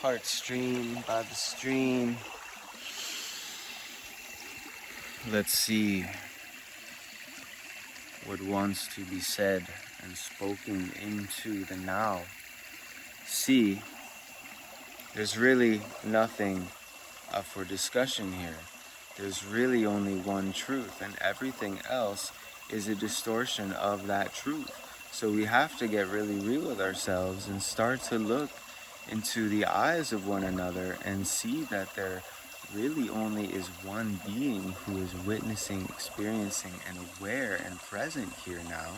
Heart stream by the stream. Let's see what wants to be said and spoken into the now. See, there's really nothing up for discussion here. There's really only one truth, and everything else is a distortion of that truth. So we have to get really real with ourselves and start to look into the eyes of one another and see that there really only is one being who is witnessing, experiencing, and aware and present here now.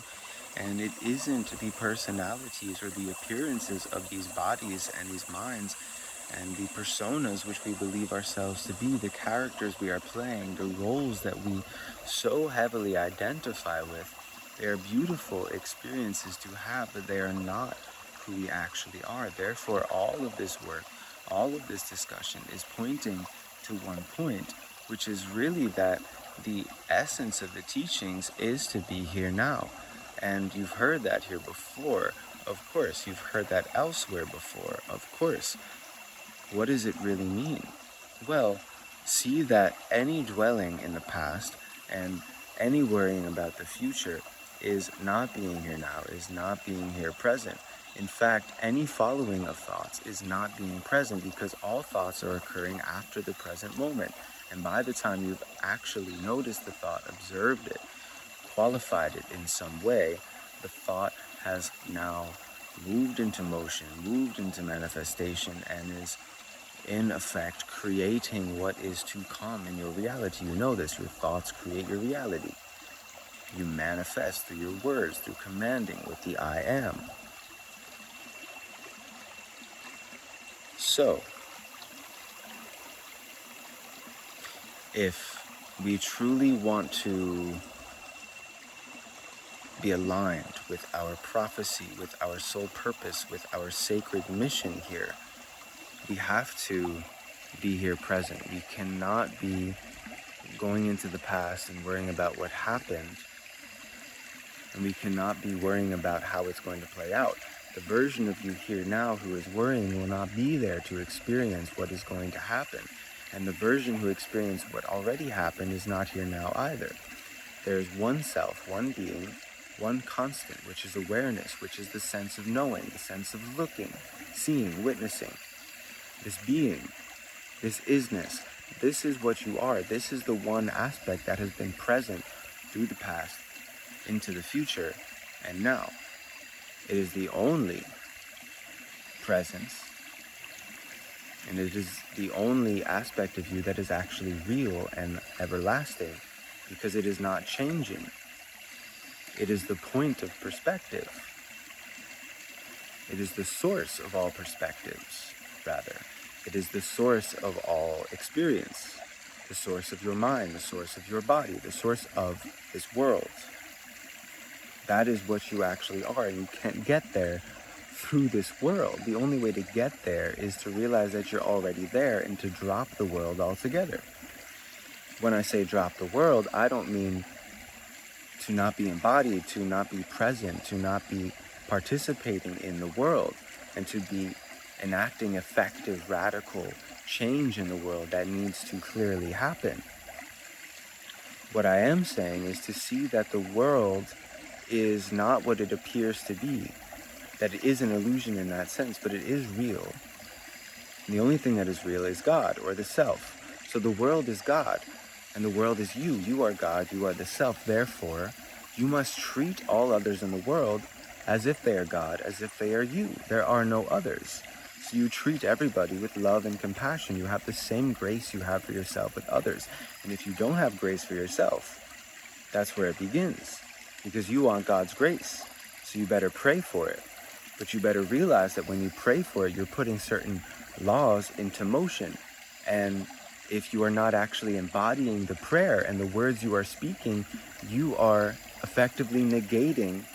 And it isn't the personalities or the appearances of these bodies and these minds and the personas which we believe ourselves to be, the characters we are playing, the roles that we so heavily identify with. They are beautiful experiences to have, but they are not who we actually are. Therefore, all of this work, all of this discussion is pointing to one point, which is really that the essence of the teachings is to be here now. And you've heard that here before. Of course, you've heard that elsewhere before. Of course. What does it really mean? Well, see that any dwelling in the past and any worrying about the future is not being here now, is not being here present. In fact, any following of thoughts is not being present because all thoughts are occurring after the present moment. And by the time you've actually noticed the thought, observed it, qualified it in some way, the thought has now moved into motion, moved into manifestation, and is in effect creating what is to come in your reality. You know this, your thoughts create your reality. You manifest through your words, through commanding with the I am. So, if we truly want to be aligned with our prophecy, with our sole purpose, with our sacred mission here, we have to be here present. We cannot be going into the past and worrying about what happened, and we cannot be worrying about how it's going to play out. The version of you here now who is worrying will not be there to experience what is going to happen, and the version who experienced what already happened is not here now either. There is one self, one being, one constant, which is awareness, which is the sense of knowing, the sense of looking, seeing, witnessing. This being, this isness, this is what you are. This is the one aspect that has been present through the past, into the future, and now. It is the only presence, and it is the only aspect of you that is actually real and everlasting, because it is not changing. It is the point of perspective. It is the source of all perspectives, rather. It is the source of all experience, the source of your mind, the source of your body, the source of this world. That is what you actually are, and you can't get there through this world. The only way to get there is to realize that you're already there and to drop the world altogether. When I say drop the world, I don't mean to not be embodied, to not be present, to not be participating in the world, and to be enacting effective, radical change in the world that needs to clearly happen. What I am saying is to see that the world is not what it appears to be, that it is an illusion in that sense, but it is real. And the only thing that is real is God, or the self. So the world is God, and the world is you. You are God, you are the self. Therefore, you must treat all others in the world as if they are God, as if they are you. There are no others. So you treat everybody with love and compassion. You have the same grace you have for yourself with others. And if you don't have grace for yourself, that's where it begins. Because you want God's grace. So you better pray for it. But you better realize that when you pray for it, you're putting certain laws into motion. And if you are not actually embodying the prayer and the words you are speaking, you are effectively negating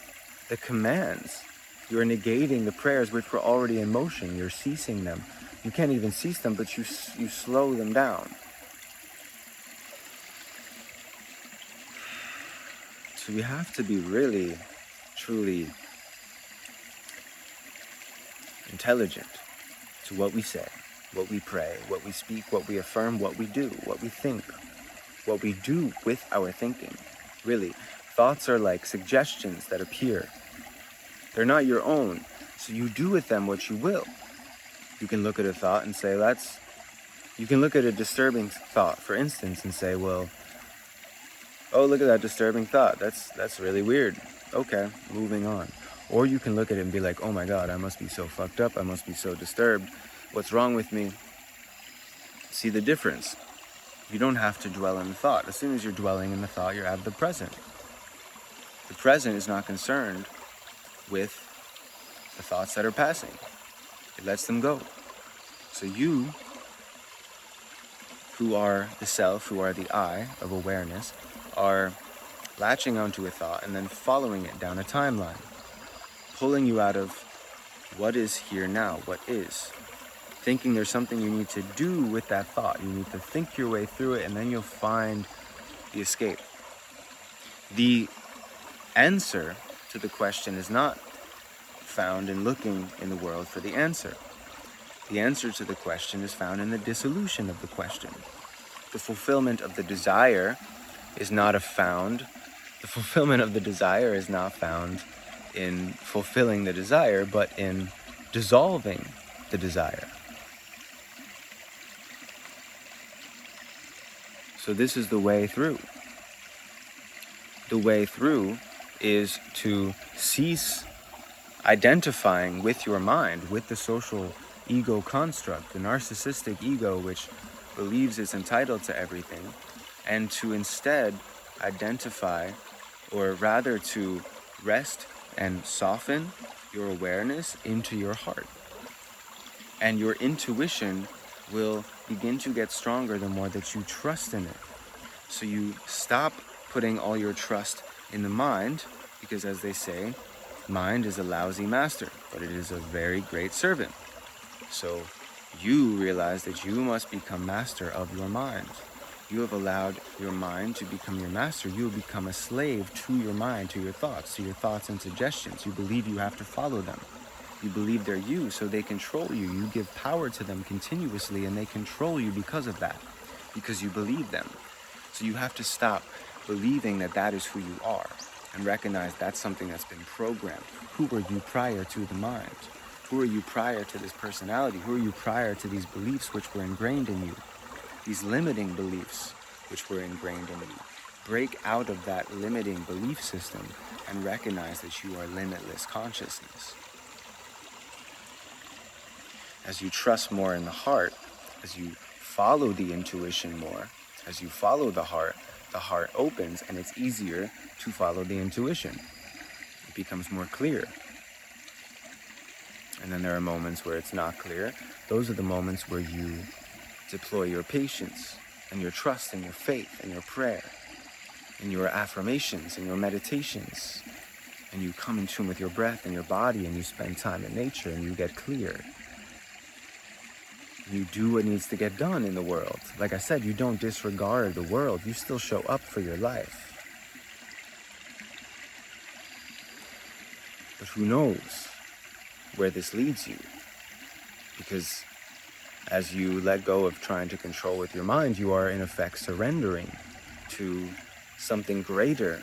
the commands. You're negating the prayers which were already in motion. You're ceasing them. You can't even cease them, but you slow them down. So we have to be really, truly intelligent to what we say, what we pray, what we speak, what we affirm, what we do, what we think, what we do with our thinking. Really, thoughts are like suggestions that appear. They're not your own, so you do with them what you will. You can look at a thought and say, you can look at a disturbing thought, for instance, and say, well, oh, look at that disturbing thought. That's really weird. Okay, moving on. Or you can look at it and be like, oh my God, I must be so fucked up. I must be so disturbed. What's wrong with me? See the difference. You don't have to dwell in the thought. As soon as you're dwelling in the thought, you're out of the present. The present is not concerned with the thoughts that are passing. It lets them go. So you, who are the self, who are the I of awareness, are latching onto a thought and then following it down a timeline, pulling you out of what is here now, what is. Thinking there's something you need to do with that thought. You need to think your way through it, and then you'll find the escape. The answer to the question is not found in looking in the world for the answer. The answer to the question is found in the dissolution of the question. The fulfillment of the desire is not found. The fulfillment of the desire is not found in fulfilling the desire, but in dissolving the desire. So this is the way through. The way through is to cease identifying with your mind, with the social ego construct, the narcissistic ego which believes it's entitled to everything, and to instead identify, or rather to rest and soften your awareness into your heart. And your intuition will begin to get stronger the more that you trust in it. So you stop putting all your trust in the mind, because as they say, mind is a lousy master, but it is a very great servant. So you realize that you must become master of your mind. You have allowed your mind to become your master. You have become a slave to your mind, to your thoughts and suggestions. You believe you have to follow them. You believe they're you, so they control you. You give power to them continuously, and they control you because of that, because you believe them. So you have to stop believing that that is who you are, and recognize that's something that's been programmed. Who were you prior to the mind? Who are you prior to this personality? Who are you prior to these beliefs which were ingrained in you? These limiting beliefs which were ingrained in you. Break out of that limiting belief system and recognize that you are limitless consciousness. As you trust more in the heart, as you follow the intuition more, as you follow the heart opens, and it's easier to follow the intuition. It becomes more clear. And then there are moments where it's not clear. Those are the moments where you deploy your patience and your trust and your faith and your prayer and your affirmations and your meditations. And you come in tune with your breath and your body, and you spend time in nature, and you get clear. You do what needs to get done in the world. Like I said, you don't disregard the world. You still show up for your life. But who knows where this leads you? Because as you let go of trying to control with your mind, you are in effect surrendering to something greater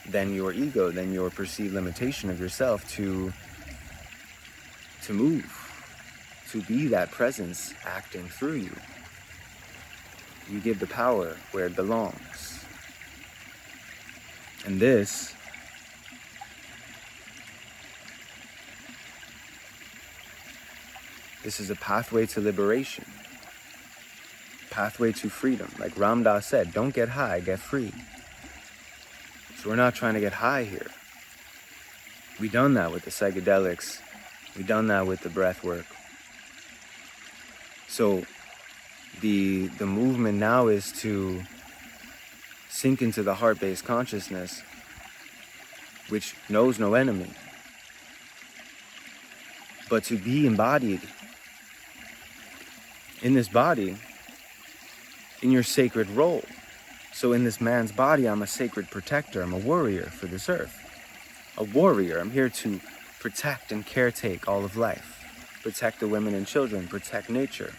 than your ego, than your perceived limitation of yourself to move. To be that presence acting through you. You give the power where it belongs. And this is a pathway to liberation. Pathway to freedom. Like Ram Dass said, don't get high, get free. So we're not trying to get high here. We've done that with the psychedelics. We've done that with the breath work. So the movement now is to sink into the heart-based consciousness, which knows no enemy, but to be embodied in this body, in your sacred role. So in this man's body, I'm a sacred protector. I'm a warrior for this earth. A warrior. I'm here to protect and caretake all of life. protect the women and children, protect nature.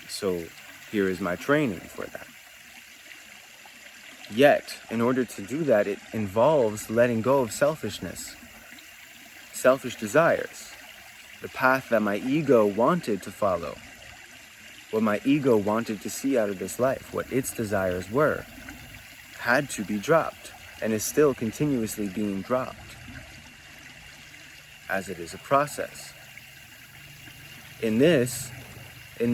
So here is my training for that. Yet, in order to do that, it involves letting go of selfishness, selfish desires, the path that my ego wanted to follow, what my ego wanted to see out of this life, what its desires were, had to be dropped and is still continuously being dropped, as it is a process. In this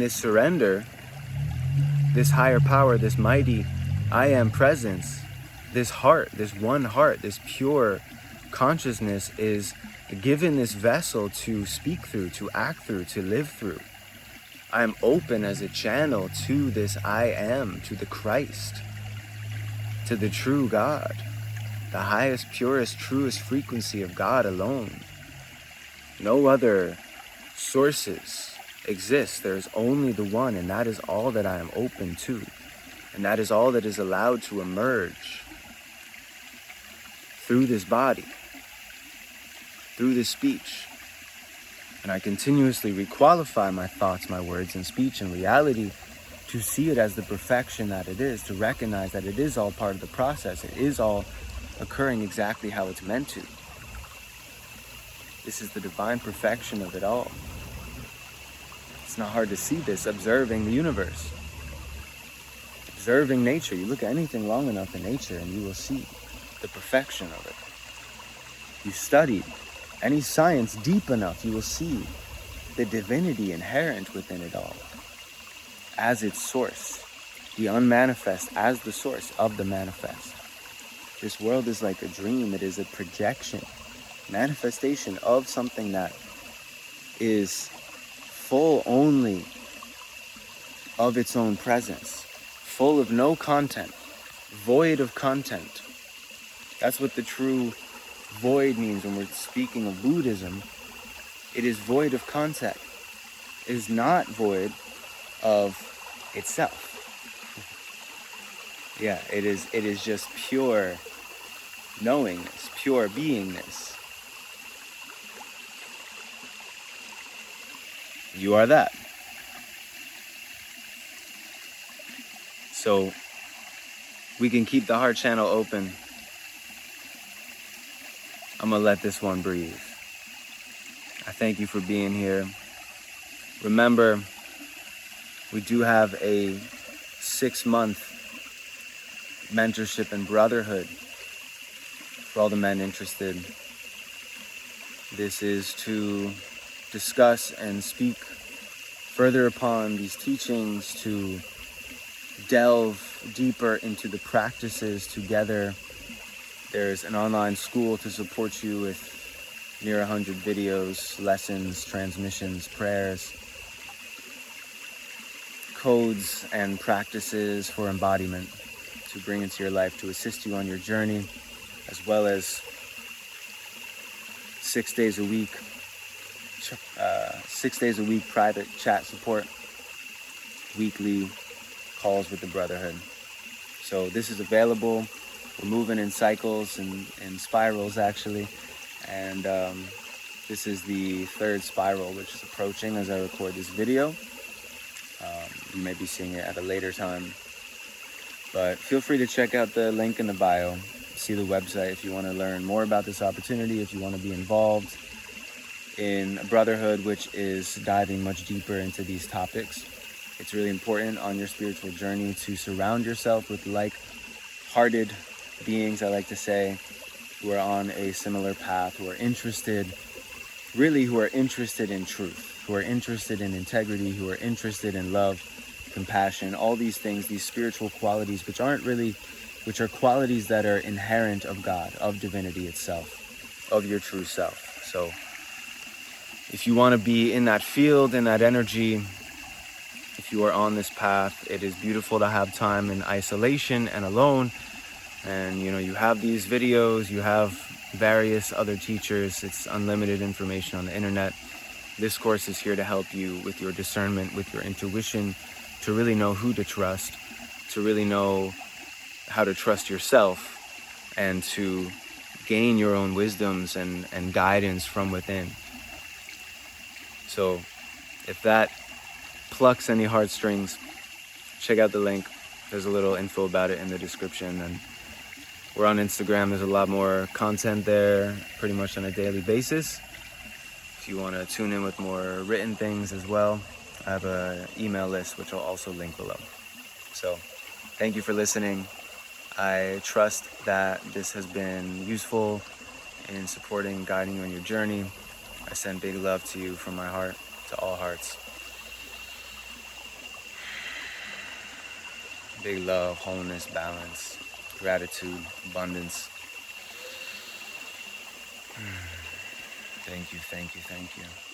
surrender, this higher power, this mighty I am presence, this heart, this one heart, this pure consciousness is given this vessel to speak through, to act through, to live through. I am open as a channel to this I am, to the Christ, to the true God, the highest, purest, truest frequency of God alone. No other sources exist. There is only the one, and that is all that I am open to. And that is all that is allowed to emerge through this body, through this speech. And I continuously requalify my thoughts, my words, and speech and reality to see it as the perfection that it is, to recognize that it is all part of the process. It is all occurring exactly how it's meant to. This is the divine perfection of it all. It's not hard to see this observing the universe. Observing nature. You look at anything long enough in nature and you will see the perfection of it. You study any science deep enough, you will see the divinity inherent within it all as its source, the unmanifest as the source of the manifest. This world is like a dream. It is a projection, manifestation of something that is full only of its own presence, full of no content, void of content. That's what the true void means when we're speaking of Buddhism. It is void of content. It is not void of itself. Yeah, it is just pure knowingness, pure beingness. You are that. So we can keep the heart channel open. I'm gonna let this one breathe. I thank you for being here. Remember, we do have a 6-month mentorship and brotherhood for all the men interested. This is to discuss and speak further upon these teachings, to delve deeper into the practices together. There's an online school to support you with near 100 videos, lessons, transmissions, prayers, codes, and practices for embodiment to bring into your life to assist you on your journey, as well as 6 days a week, 6 days a week private chat support, weekly calls with the Brotherhood. So this is available. We're moving in cycles and spirals, actually. And this is the 3rd spiral, which is approaching as I record this video. You may be seeing it at a later time. But feel free to check out the link in the bio. See the website if you want to learn more about this opportunity, if you want to be involved in a brotherhood which is diving much deeper into these topics. It's really important on your spiritual journey to surround yourself with like-hearted beings, I like to say, who are on a similar path, who are interested in truth, who are interested in integrity, who are interested in love, compassion, all these things, these spiritual qualities, which are qualities that are inherent of God, of divinity itself, of your true self. So if you want to be in that field, in that energy, if you are on this path, it is beautiful to have time in isolation and alone. And you have these videos, you have various other teachers, it's unlimited information on the internet. This course is here to help you with your discernment, with your intuition, to really know who to trust, to really know how to trust yourself, and to gain your own wisdoms and guidance from within. So if that plucks any heartstrings, check out the link. There's a little info about it in the description, and we're on Instagram. There's a lot more content there pretty much on a daily basis. If you want to tune in with more written things as well, I have an email list which I'll also link below. So thank you for listening. I trust that this has been useful in supporting, guiding you on your journey. I send big love to you from my heart to all hearts. Big love, wholeness, balance, gratitude, abundance. Thank you, thank you, thank you.